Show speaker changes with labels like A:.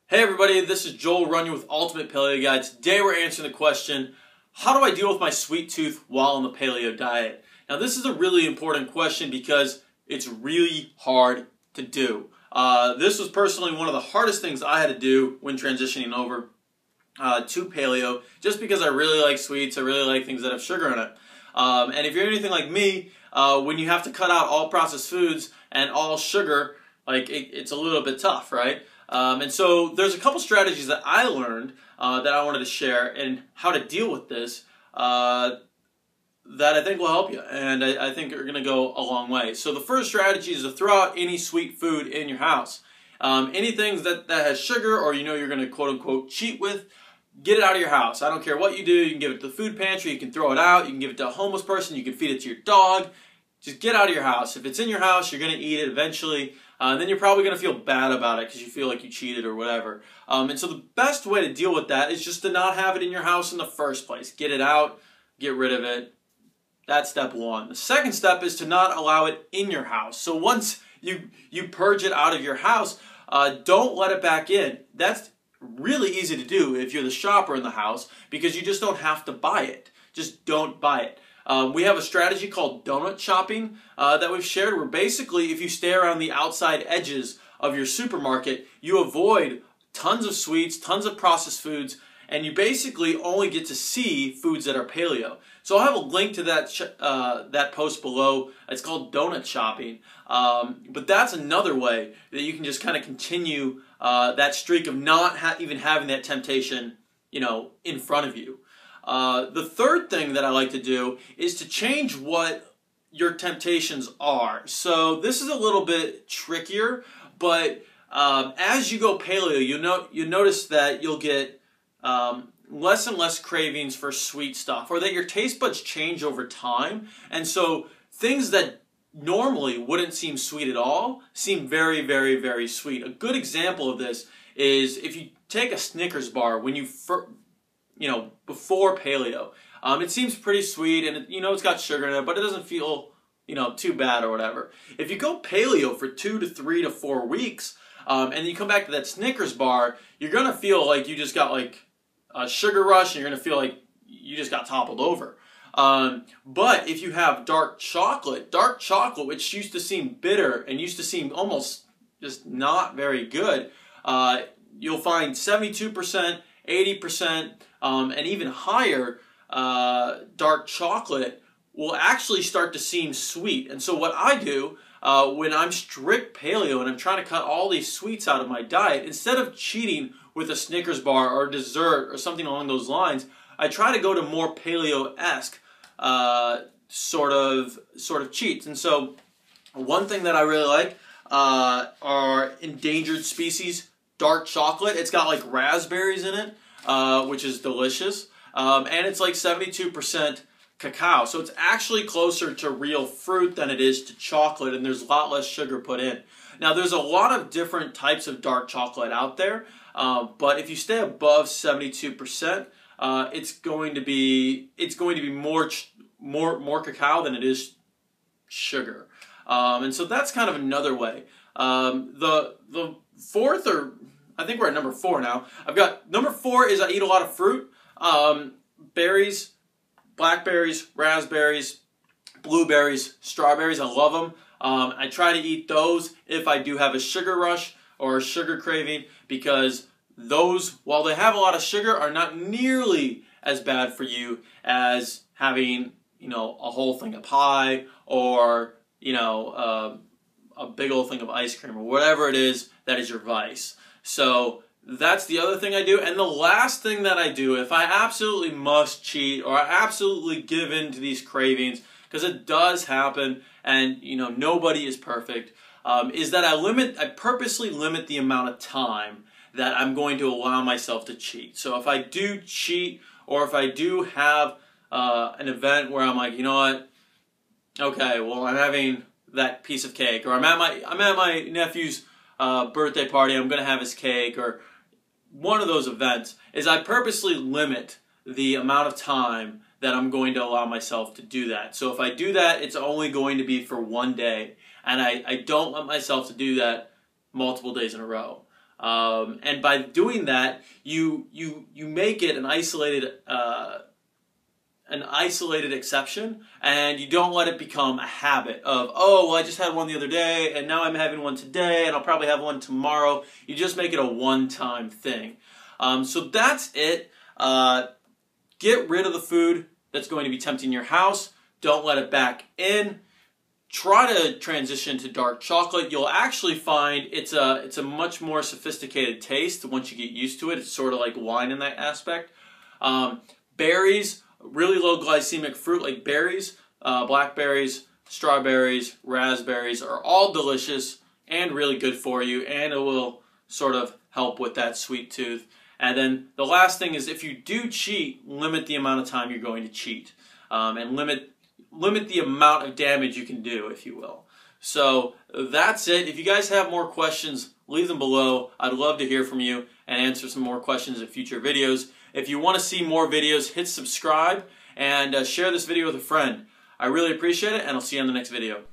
A: Hey everybody, this is Joel running with Ultimate Paleo Guide. Today we're answering the question, how do I deal with my sweet tooth while on the paleo diet? Now this is a really important question because it's really hard to do. This was personally one of the hardest things I had to do when transitioning over to paleo, just because I really like sweets, I really like things that have sugar in it. And if you're anything like me, when you have to cut out all processed foods and all sugar, it's a little bit tough, right? And so there's a couple strategies that I learned that I wanted to share and how to deal with this that I think will help you, and I think are going to go a long way. So the first strategy is to throw out any sweet food in your house. Anything that has sugar or you know you're going to quote-unquote cheat with, get it out of your house. I don't care what you do. You can give it to the food pantry, you can throw it out, you can give it to a homeless person, you can feed it to your dog. Just get out of your house. If it's in your house, you're going to eat it eventually. And then you're probably going to feel bad about it because you feel like you cheated or whatever. And so the best way to deal with that is just to not have it in your house in the first place. Get it out, get rid of it. That's step one. The second step is to not allow it in your house. So once you purge it out of your house, don't let it back in. That's really easy to do if you're the shopper in the house because you just don't have to buy it. Just don't buy it. We have a strategy called donut shopping that we've shared where basically if you stay around the outside edges of your supermarket, you avoid tons of sweets, tons of processed foods, and you basically only get to see foods that are paleo. So I'll have a link to that post below. It's called donut shopping. But that's another way that you can just kind of continue that streak of not even having that temptation, in front of you. The third thing that I like to do is to change what your temptations are. So this is a little bit trickier, but as you go paleo, you notice that you'll get less and less cravings for sweet stuff, or that your taste buds change over time. And so things that normally wouldn't seem sweet at all seem very, very, very sweet. A good example of this is if you take a Snickers bar when you before paleo. It seems pretty sweet and it's got sugar in it, but it doesn't feel, too bad or whatever. If you go paleo for 2 to 3 to 4 weeks, and you come back to that Snickers bar, you're going to feel like you just got a sugar rush and you're going to feel like you just got toppled over. But if you have dark chocolate, which used to seem bitter and used to seem almost just not very good, you'll find 72%, 80%, and even higher dark chocolate will actually start to seem sweet. And so what I do when I'm strict paleo and I'm trying to cut all these sweets out of my diet, instead of cheating with a Snickers bar or dessert or something along those lines, I try to go to more paleo-esque sort of cheats. And so one thing that I really like are endangered species dark chocolate. It's got raspberries in it, which is delicious. And it's 72% cacao. So it's actually closer to real fruit than it is to chocolate, and there's a lot less sugar put in. Now there's a lot of different types of dark chocolate out there, but if you stay above 72%, it's going to be more cacao than it is sugar. And so that's kind of another way. The fourth, or I think we're at number 4 now. I've got number 4 is I eat a lot of fruit. Berries, blackberries, raspberries, blueberries, strawberries. I love them. I try to eat those if I do have a sugar rush or a sugar craving, because those, while they have a lot of sugar, are not nearly as bad for you as having, a whole thing of pie or, a big old thing of ice cream or whatever it is that is your vice. So that's the other thing I do. And the last thing that I do, if I absolutely must cheat or I absolutely give in to these cravings, because it does happen and nobody is perfect, is that I purposely limit the amount of time that I'm going to allow myself to cheat. So if I do cheat, or if I do have an event where I'm like, you know what, okay, well I'm having that piece of cake, or I'm at my nephew's birthday party, I'm going to have his cake, or one of those events, is I purposely limit the amount of time that I'm going to allow myself to do that. So if I do that, it's only going to be for one day, and I don't let myself to do that multiple days in a row. And by doing that, you make it an isolated exception, and you don't let it become a habit of, oh, well, I just had one the other day, and now I'm having one today, and I'll probably have one tomorrow. You just make it a one-time thing. So that's it. Get rid of the food that's going to be tempting your house. Don't let it back in. Try to transition to dark chocolate. You'll actually find it's a much more sophisticated taste once you get used to it. It's sort of like wine in that aspect. Berries, really low glycemic fruit like berries, blackberries, strawberries, raspberries are all delicious and really good for you, and it will sort of help with that sweet tooth. And then the last thing is, if you do cheat, limit the amount of time you're going to cheat, and limit the amount of damage you can do, if you will. So that's it. If you guys have more questions, leave them below. I'd love to hear from you and answer some more questions in future videos. If you want to see more videos, hit subscribe and share this video with a friend. I really appreciate it, and I'll see you on the next video.